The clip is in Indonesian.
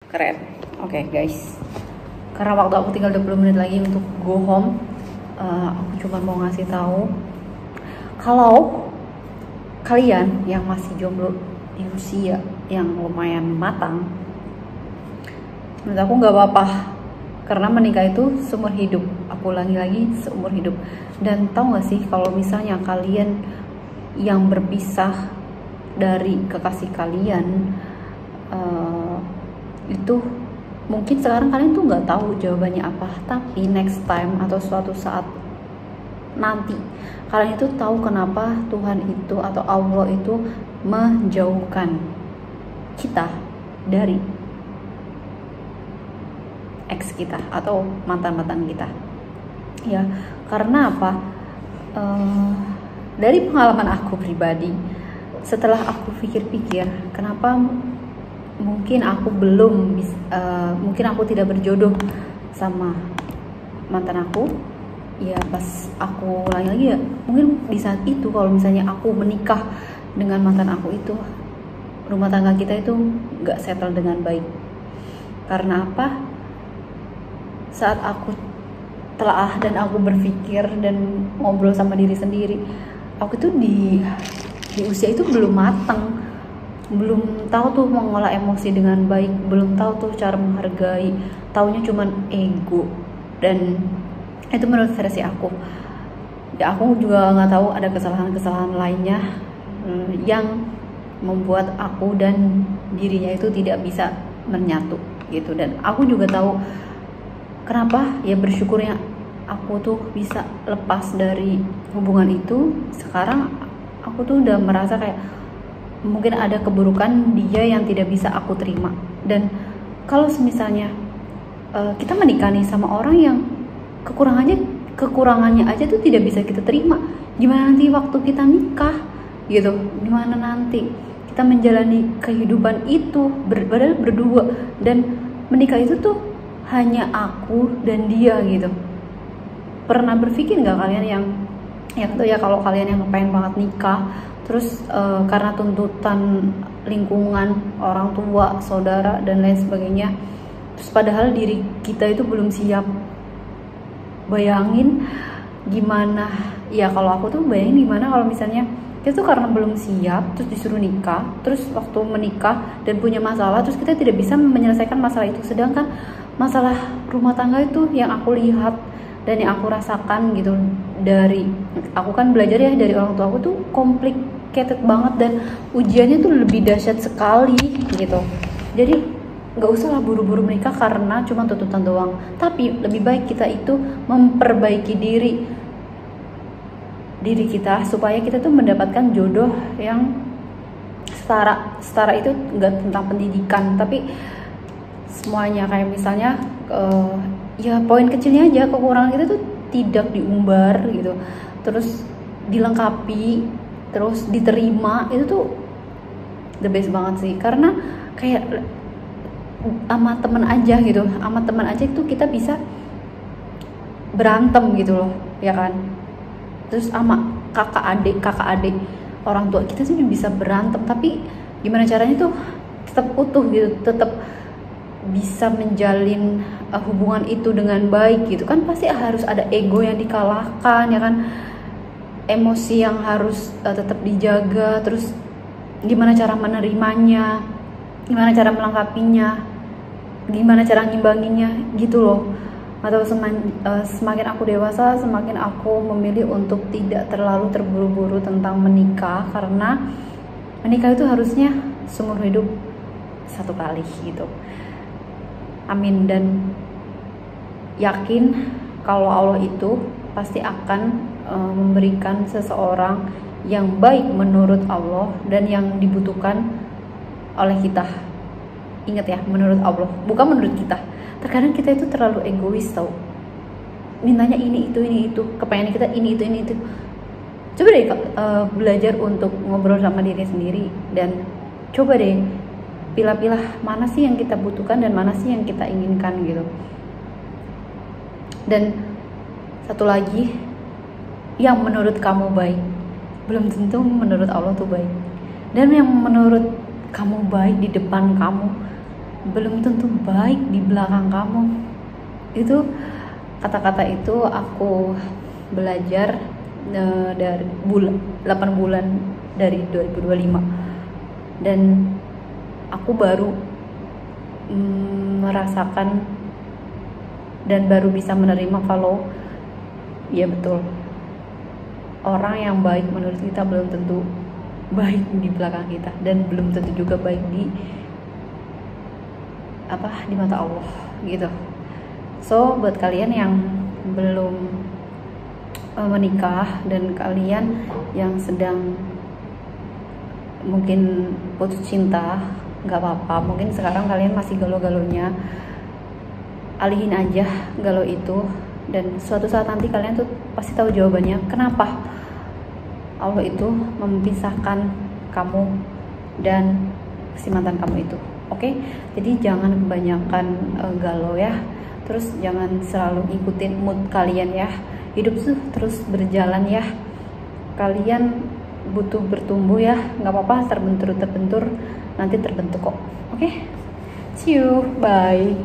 Keren. Oke, guys, karena waktu aku tinggal 20 menit lagi untuk go home, aku cuma mau ngasih tahu kalau kalian yang masih jomblo di usia yang lumayan matang, menurut aku nggak apa-apa, karena menikah itu seumur hidup. Aku ulangi lagi, seumur hidup. Dan tahu nggak sih, kalau misalnya kalian yang berpisah dari kekasih kalian, itu mungkin sekarang kalian tuh nggak tahu jawabannya apa, tapi next time atau suatu saat nanti kalian itu tahu kenapa Tuhan itu atau Allah itu menjauhkan kita dari ex kita atau mantan-mantan kita. Ya, karena apa? Dari pengalaman aku pribadi, setelah aku pikir-pikir, kenapa mungkin aku mungkin aku tidak berjodoh sama mantan aku. Ya pas aku ulangi lagi ya, mungkin di saat itu kalau misalnya aku menikah dengan mantan aku itu, rumah tangga kita itu gak settle dengan baik. Karena apa? Saat aku telah dan aku berpikir dan ngobrol sama diri sendiri, aku tuh di usia itu belum matang, belum tahu tuh mengolah emosi dengan baik, belum tahu tuh cara menghargai, taunya cuman ego. Dan itu menurut versi aku. Ya aku juga nggak tahu ada kesalahan-kesalahan lainnya yang membuat aku dan dirinya itu tidak bisa menyatu gitu. Dan aku juga tahu kenapa, ya bersyukurnya aku tuh bisa lepas dari hubungan itu. Sekarang aku tuh udah merasa kayak mungkin ada keburukan dia yang tidak bisa aku terima. Dan kalau misalnya kita menikah nih sama orang yang kekurangannya aja tuh tidak bisa kita terima, gimana nanti waktu kita nikah gitu, gimana nanti kita menjalani kehidupan itu berdua. Dan menikah itu tuh hanya aku dan dia gitu. Pernah berpikir nggak kalian yang tuh ya, kalau kalian yang pengen banget nikah, terus karena tuntutan lingkungan, orang tua, saudara dan lain sebagainya, terus padahal diri kita itu belum siap. Bayangin gimana, ya kalau aku tuh bayangin gimana kalau misalnya kita tuh karena belum siap terus disuruh nikah, terus waktu menikah dan punya masalah, terus kita tidak bisa menyelesaikan masalah itu. Sedangkan masalah rumah tangga itu yang aku lihat dan yang aku rasakan gitu, dari aku kan belajar ya dari orang tua aku, tuh complicated banget dan ujiannya tuh lebih dahsyat sekali gitu. Jadi nggak usah lah buru-buru menikah karena cuma tuntutan doang, tapi lebih baik kita itu memperbaiki diri kita supaya kita tuh mendapatkan jodoh yang setara itu nggak tentang pendidikan, tapi semuanya. Kayak misalnya ya poin kecilnya aja, kekurangan kita tuh tidak diumbar gitu, terus dilengkapi, terus diterima. Itu tuh the best banget sih. Karena kayak sama teman aja gitu, sama teman aja itu kita bisa berantem gitu loh, ya kan. Terus sama kakak adik orang tua kita sih bisa berantem, tapi gimana caranya tuh tetap utuh gitu, tetap bisa menjalin hubungan itu dengan baik gitu kan. Pasti harus ada ego yang dikalahkan, ya kan, emosi yang harus tetap dijaga. Terus gimana cara menerimanya, gimana cara melengkapinya, gimana cara ngimbanginnya gitu loh. Atau semakin aku dewasa, semakin aku memilih untuk tidak terlalu terburu-buru tentang menikah, karena menikah itu harusnya seumur hidup satu kali gitu. Amin. Dan yakin kalau Allah itu pasti akan memberikan seseorang yang baik menurut Allah dan yang dibutuhkan oleh kita. Ingat ya, menurut Allah, bukan menurut kita. Terkadang kita itu terlalu egois tau, mintanya ini itu, kepengen kita ini itu. Coba deh belajar untuk ngobrol sama diri sendiri, dan coba deh pilah-pilah mana sih yang kita butuhkan dan mana sih yang kita inginkan gitu. Dan satu lagi, yang menurut kamu baik belum tentu menurut Allah tuh baik. Dan yang menurut kamu baik di depan kamu belum tentu baik di belakang kamu. Itu kata-kata itu aku belajar dari 8 bulan dari 2025, dan aku baru merasakan dan baru bisa menerima kalau ya betul, orang yang baik menurut kita belum tentu baik di belakang kita, dan belum tentu juga baik di mata Allah gitu. So buat kalian yang belum menikah dan kalian yang sedang mungkin putus cinta, nggak apa-apa, mungkin sekarang kalian masih galau-galonya, alihin aja galau itu, dan suatu saat nanti kalian tuh pasti tahu jawabannya kenapa Allah itu memisahkan kamu dan si mantan kamu itu. Oke? Jadi jangan kebanyakan galau ya, terus jangan selalu ikutin mood kalian ya. Hidup tuh terus berjalan ya, kalian butuh bertumbuh ya, nggak apa-apa terbentur nanti terbentuk kok. Oke? See you, bye.